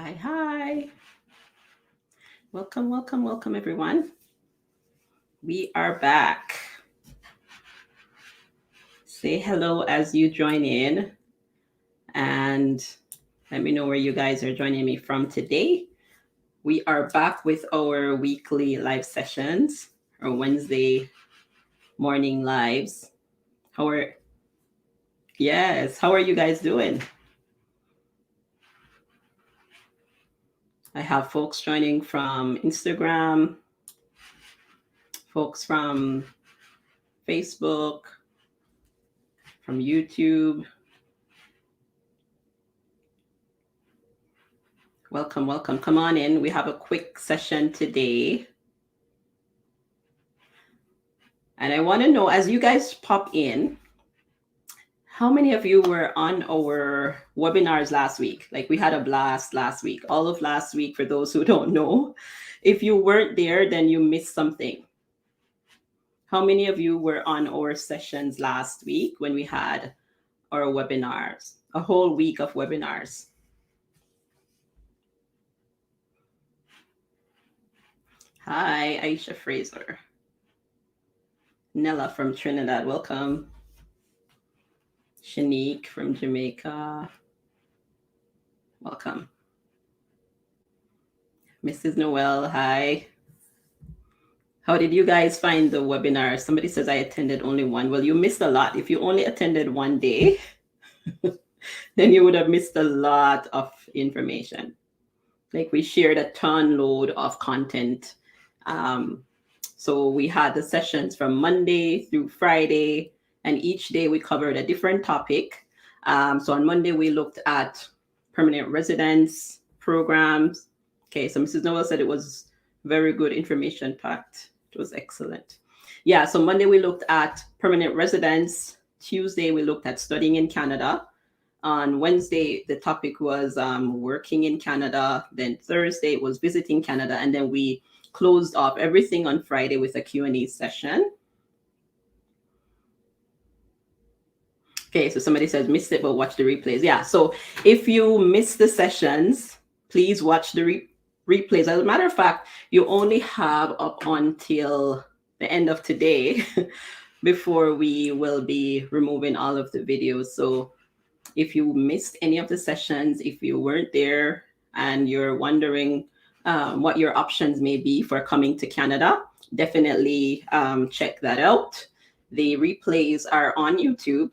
Hi. Welcome, everyone. We are back. Say hello as you join in, and let me know where you guys are joining me from today. We are back with our weekly live sessions, or Wednesday morning lives. How are How are you guys doing? I have folks joining from Instagram, folks from Facebook, from YouTube. Welcome. Come on in. We have a quick session today. And I want to know, as you guys pop in, how many of you were on our webinars last week? Like, we had a blast last week, all of last week, for those who don't know. If you weren't there, then you missed something. How many of you were on our sessions last week when we had our webinars, a whole week of webinars? Hi, Aisha Fraser. Nella from Trinidad, welcome. Shanique from Jamaica, welcome. Mrs. Noel, hi. How did you guys find the webinar? Somebody says I attended only one. Well, you missed a lot. If you only attended one day, then you would have missed a lot of information. Like, we shared a ton load of content. So we had the sessions from Monday through Friday, and each day we covered a different topic. So on Monday, we looked at permanent residence programs. Okay, so Mrs. Noel said it was very good, information packed. It was excellent. Yeah, so Monday we looked at permanent residence. Tuesday we looked at studying in Canada. On Wednesday, the topic was working in Canada. Then Thursday was visiting Canada. And then we closed off everything on Friday with a Q&A session. Okay, so somebody says missed it, but watch the replays. Yeah, so if you missed the sessions, please watch the replays. As a matter of fact, you only have up until the end of today before we will be removing all of the videos. So if you missed any of the sessions, if you weren't there and you're wondering what your options may be for coming to Canada, definitely check that out. The replays are on YouTube,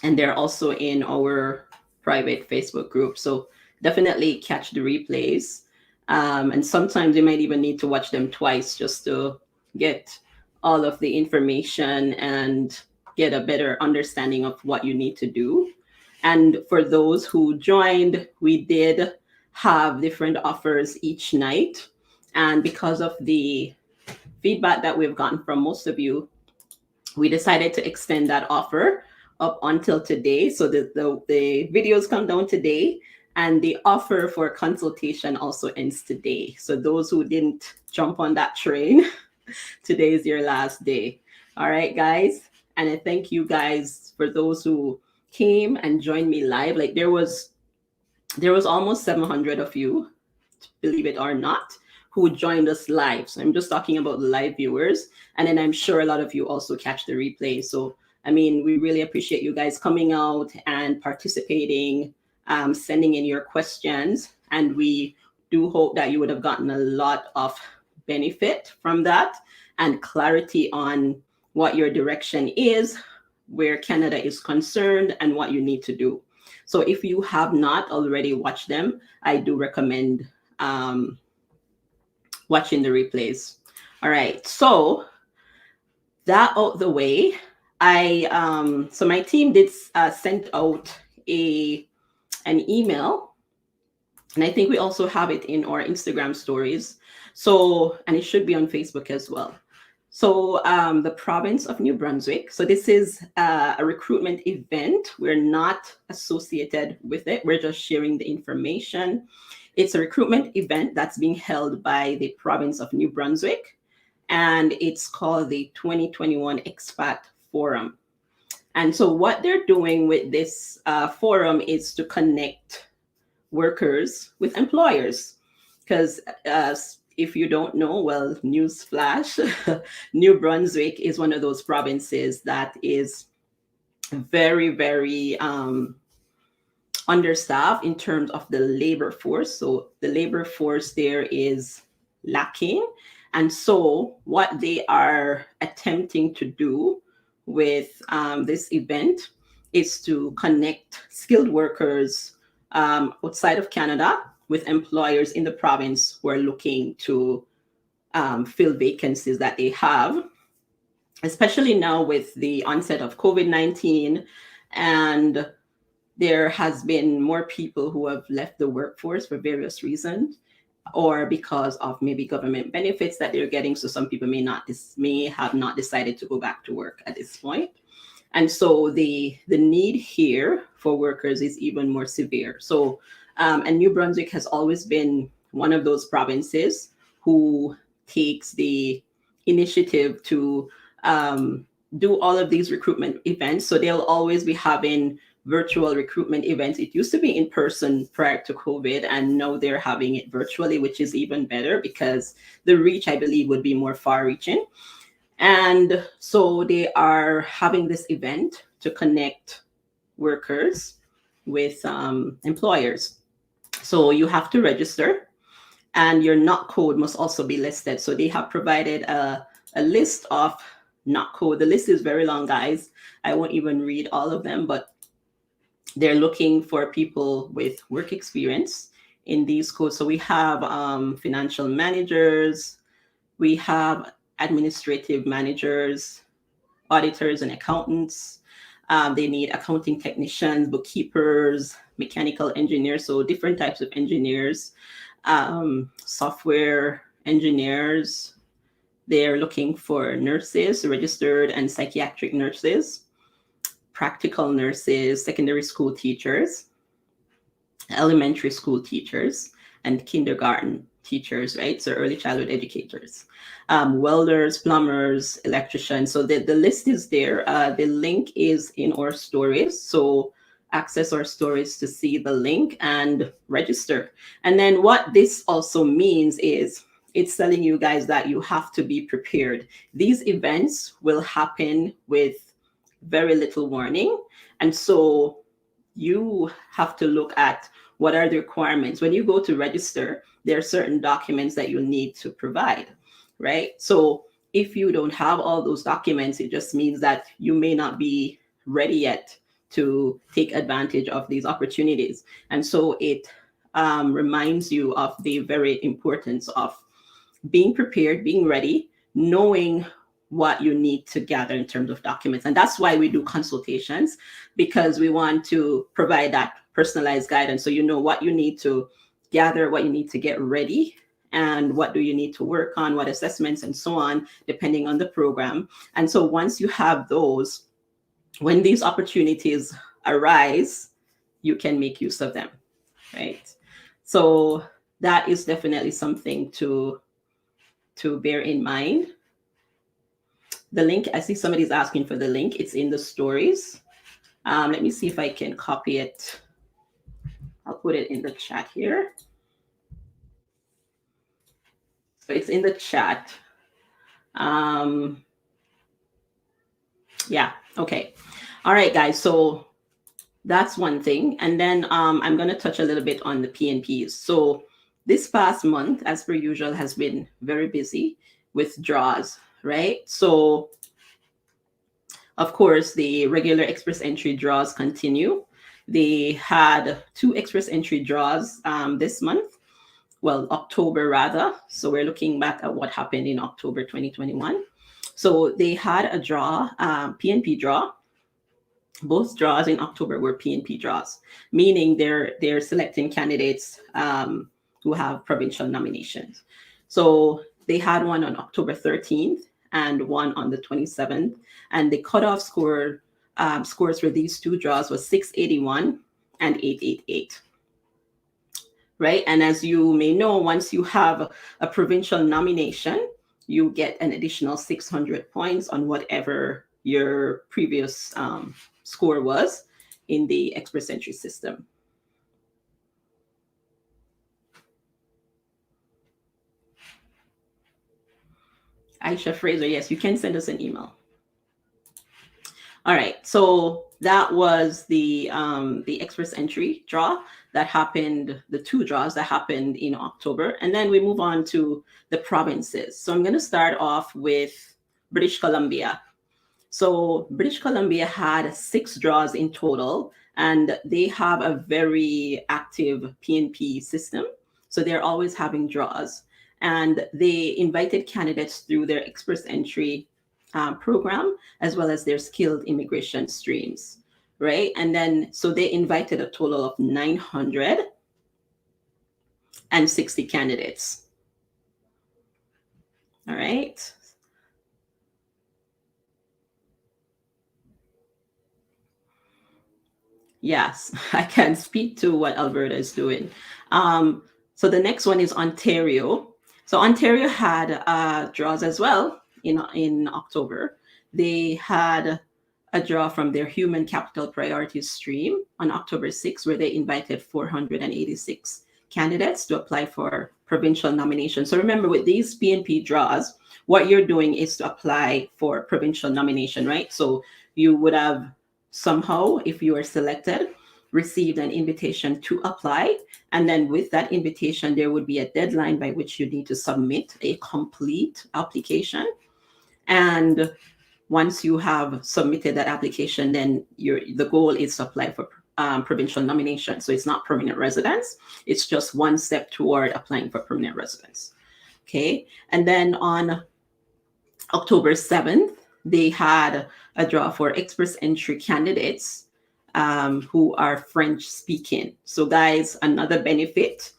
and they're also in our private Facebook group. So definitely catch the replays. And sometimes you might even need to watch them twice just to get all of the information and get a better understanding of what you need to do. And for those who joined, we did have different offers each night. And because of the feedback that we've gotten from most of you, we decided to extend that offer up until today. So the videos come down today, and the offer for consultation also ends today. So those who didn't jump on that train, today is your last day. All right, guys. And I thank you guys for those who came and joined me live. Like, there was almost 700 of you, believe it or not, who joined us live. So I'm just talking about the live viewers. And then I'm sure a lot of you also catch the replay. So, I mean, we really appreciate you guys coming out and participating, sending in your questions. And we do hope that you would have gotten a lot of benefit from that and clarity on what your direction is, where Canada is concerned, and what you need to do. So if you have not already watched them, I do recommend watching the replays. All right, so that out the way, so my team did send out an email, and I think we also have it in our Instagram stories. So, and it should be on Facebook as well. So the province of New Brunswick. So this is a recruitment event. We're not associated with it. We're just sharing the information. It's a recruitment event that's being held by the province of New Brunswick, and it's called the 2021 Expat Forum. And so what they're doing with this forum is to connect workers with employers. Because if you don't know, well, newsflash, New Brunswick is one of those provinces that is very, very understaffed in terms of the labor force. So the labor force there is lacking. And so what they are attempting to do with this event is to connect skilled workers outside of Canada with employers in the province who are looking to fill vacancies that they have, especially now with the onset of COVID-19, and there has been more people who have left the workforce for various reasons, or because of maybe government benefits that they're getting. So some people may have not decided to go back to work at this point. And so the need here for workers is even more severe. So and New Brunswick has always been one of those provinces who takes the initiative to do all of these recruitment events. So they'll always be having virtual recruitment events. It used to be in person prior to COVID, and now they're having it virtually, which is even better because the reach, I believe, would be more far reaching. And so they are having this event to connect workers with employers. So you have to register, and your NOC code must also be listed. So they have provided a list of NOC code. The list is very long, guys. I won't even read all of them, but they're looking for people with work experience in these codes. So we have financial managers, we have administrative managers, auditors and accountants. They need accounting technicians, bookkeepers, mechanical engineers, so different types of engineers, software engineers. They're looking for nurses, registered and psychiatric nurses, practical nurses, secondary school teachers, elementary school teachers, and kindergarten teachers, right? So early childhood educators, welders, plumbers, electricians. So the list is there. The link is in our stories. So access our stories to see the link and register. And then what this also means is it's telling you guys that you have to be prepared. These events will happen with very little warning. And so you have to look at what are the requirements. When you go to register, there are certain documents that you need to provide, right? So if you don't have all those documents, it just means that you may not be ready yet to take advantage of these opportunities. And so it reminds you of the very importance of being prepared, being ready, knowing what you need to gather in terms of documents. And that's why we do consultations, because we want to provide that personalized guidance. So you know what you need to gather, what you need to get ready, and what do you need to work on, what assessments and so on, depending on the program. And so once you have those, when these opportunities arise, you can make use of them, right? So that is definitely something to bear in mind. The link, I see somebody's asking for the link. It's in the stories. Let me see if I can copy it. I'll put it in the chat here. So it's in the chat. Yeah, okay. All right, guys. So that's one thing. And then I'm going to touch a little bit on the PNPs. So this past month, as per usual, has been very busy with draws, right? So of course, the regular express entry draws continue. They had 2 express entry draws this month. Well, October rather. So we're looking back at what happened in October 2021. So they had a draw, PNP draw. Both draws in October were PNP draws, meaning they're selecting candidates who have provincial nominations. So they had one on October 13th and one on the 27th, and the cutoff scores for these 2 draws was 681 and 888. Right, and as you may know, once you have a provincial nomination, you get an additional 600 points on whatever your previous score was in the express entry system. Aisha Fraser, yes, you can send us an email. All right, so that was the express entry draw that happened, the two draws that happened in October, and then we move on to the provinces. So I'm going to start off with British Columbia. So British Columbia had 6 draws in total, and they have a very active PNP system. So they're always having draws, and they invited candidates through their express entry program as well as their skilled immigration streams, right? And then so they invited a total of 960 candidates. All right. Yes, I can speak to what Alberta is doing. So the next one is Ontario. So Ontario had draws as well in October. They had a draw from their human capital priorities stream on October 6th, where they invited 486 candidates to apply for provincial nomination. So remember, with these PNP draws, what you're doing is to apply for provincial nomination, right? So you would have somehow, if you are selected, received an invitation to apply. And then with that invitation, there would be a deadline by which you need to submit a complete application. And once you have submitted that application, then the goal is to apply for provincial nomination. So it's not permanent residence. It's just one step toward applying for permanent residence. Okay. And then on October 7th, they had a draw for express entry candidates who are French speaking. So guys, another benefit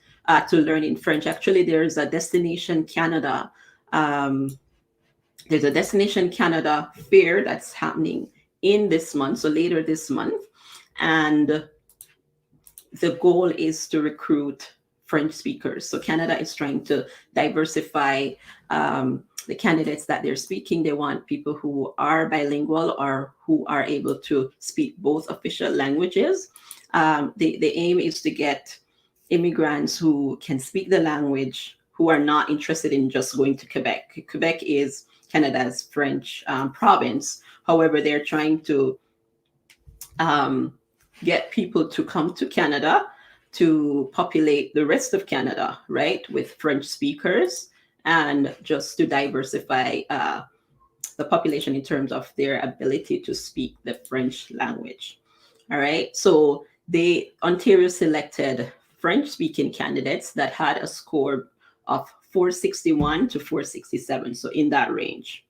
to learning French. Actually, there's a Destination Canada fair that's happening in this month, so later this month. And the goal is to recruit French speakers. So Canada is trying to diversify the candidates that they're speaking. They want people who are bilingual or who are able to speak both official languages. The aim is to get immigrants who can speak the language, who are not interested in just going to Quebec. Quebec is Canada's French province. However, they're trying to get people to come to Canada to populate the rest of Canada, right, with French speakers, and just to diversify the population in terms of their ability to speak the French language. All right, so Ontario selected French-speaking candidates that had a score of 461 to 467, so in that range.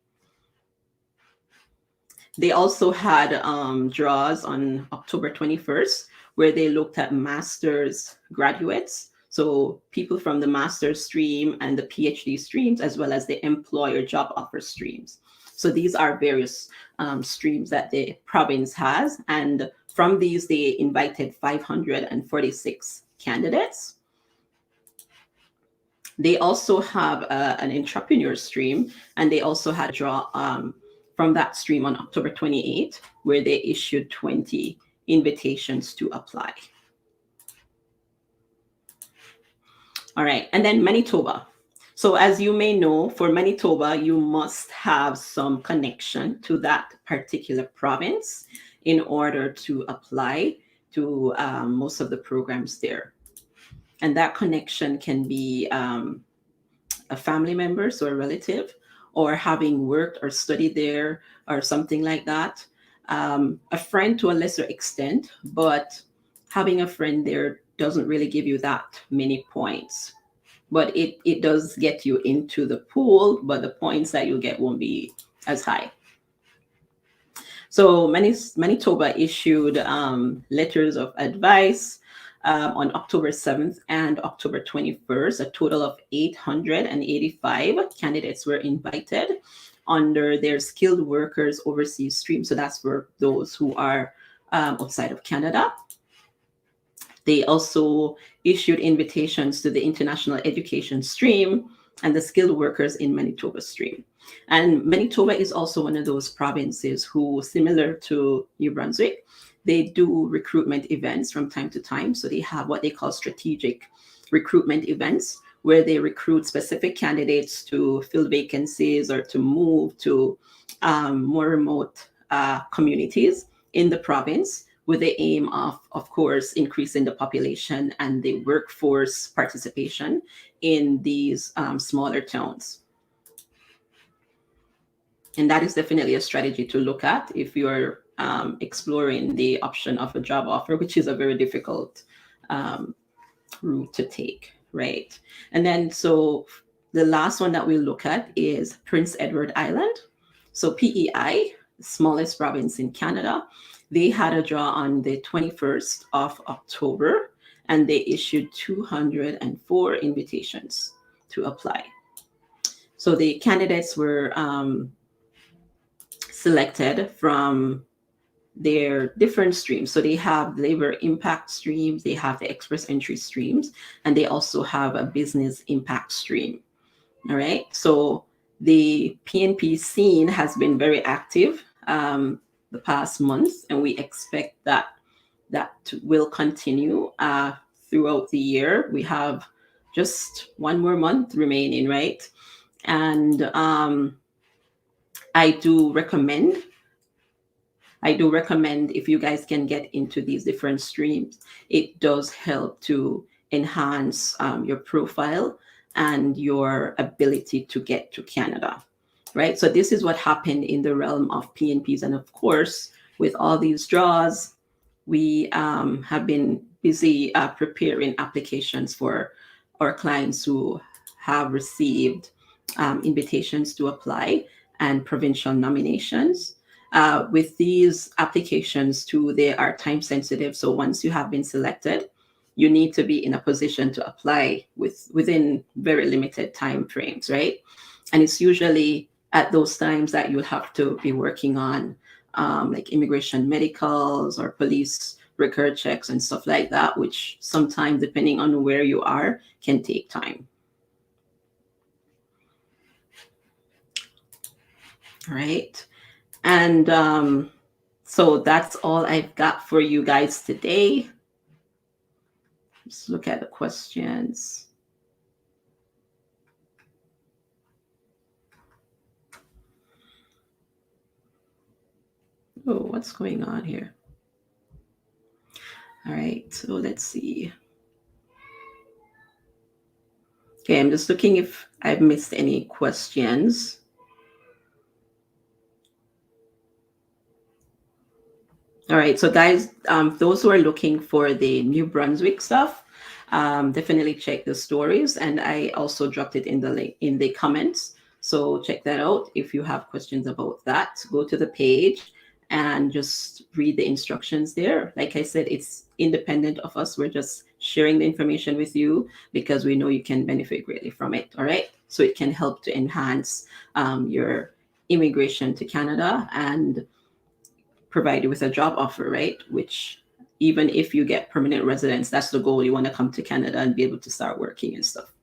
They also had draws on October 21st, where they looked at master's graduates, so people from the master's stream and the PhD streams, as well as the employer job offer streams. So these are various streams that the province has, and from these, they invited 546 candidates. They also have an entrepreneur stream, and they also had a draw from that stream on October 28th, where they issued 20 invitations to apply. All right, and then Manitoba. So as you may know, for Manitoba, you must have some connection to that particular province in order to apply to most of the programs there. And that connection can be a family member, so a relative, or having worked or studied there or something like that. A friend to a lesser extent, but having a friend there doesn't really give you that many points. But it does get you into the pool, but the points that you get won't be as high. So Manitoba issued letters of advice on October 7th and October 21st. A total of 885 candidates were invited under their skilled workers overseas stream. So that's for those who are outside of Canada. They also issued invitations to the international education stream and the skilled workers in Manitoba stream. And Manitoba is also one of those provinces who, similar to New Brunswick, they do recruitment events from time to time. So they have what they call strategic recruitment events, where they recruit specific candidates to fill vacancies or to move to more remote communities in the province, with the aim of course, increasing the population and the workforce participation in these smaller towns. And that is definitely a strategy to look at if you're exploring the option of a job offer, which is a very difficult route to take, right? And then, so the last one that we'll look at is Prince Edward Island. So PEI, the smallest province in Canada, they had a draw on the 21st of October, and they issued 204 invitations to apply. So the candidates were selected from their different streams. So they have labor impact streams, they have the express entry streams, and they also have a business impact stream. All right. So the PNP scene has been very active the past months, and we expect that will continue throughout the year. We have just one more month remaining, right? And I do recommend if you guys can get into these different streams, it does help to enhance your profile and your ability to get to Canada, right? So this is what happened in the realm of PNPs. And of course, with all these draws, we have been busy preparing applications for our clients who have received invitations to apply and provincial nominations. With these applications too, they are time sensitive. So once you have been selected, you need to be in a position to apply within very limited time frames, right? And it's usually at those times that you'll have to be working on like immigration medicals or police record checks and stuff like that, which sometimes, depending on where you are, can take time. All right. And so that's all I've got for you guys today. Let's look at the questions. Oh, what's going on here? All right, so let's see. Okay, I'm just looking if I've missed any questions. All right, so guys, those who are looking for the New Brunswick stuff, definitely check the stories, and I also dropped it in the link in the comments. So check that out. If you have questions about that, go to the page and just read the instructions there. Like I said, it's independent of us. We're just sharing the information with you because we know you can benefit greatly from it. All right, so it can help to enhance your immigration to Canada and provide you with a job offer, right? Which, even if you get permanent residence, that's the goal. You want to come to Canada and be able to start working and stuff.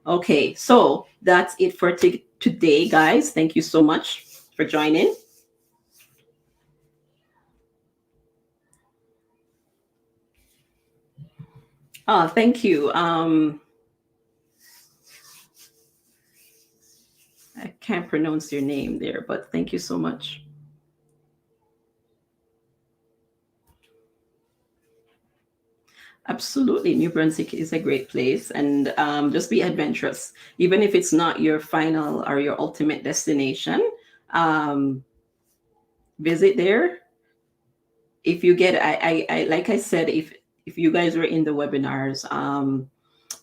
Okay, so that's it for today, guys. Thank you so much for joining. Oh, thank you. I can't pronounce your name there, but thank you so much. Absolutely. New Brunswick is a great place, and just be adventurous. Even if it's not your final or your ultimate destination, visit there. If you get, I like I said, if you guys were in the webinars,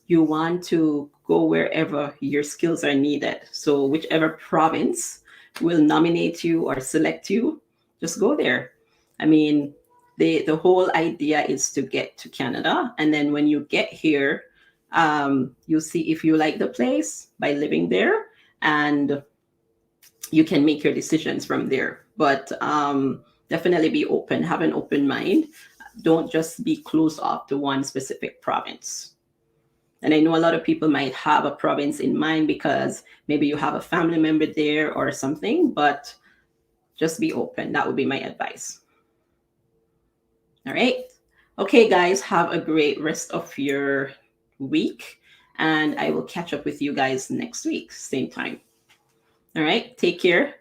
you want to go wherever your skills are needed. So whichever province will nominate you or select you, just go there. I mean, the whole idea is to get to Canada, and then when you get here, you'll see if you like the place by living there, and you can make your decisions from there. But definitely be open, have an open mind. Don't just be closed off to one specific province. And I know a lot of people might have a province in mind because maybe you have a family member there or something, but just be open. That would be my advice. All right. Okay, guys, have a great rest of your week. And I will catch up with you guys next week, same time. All right. Take care.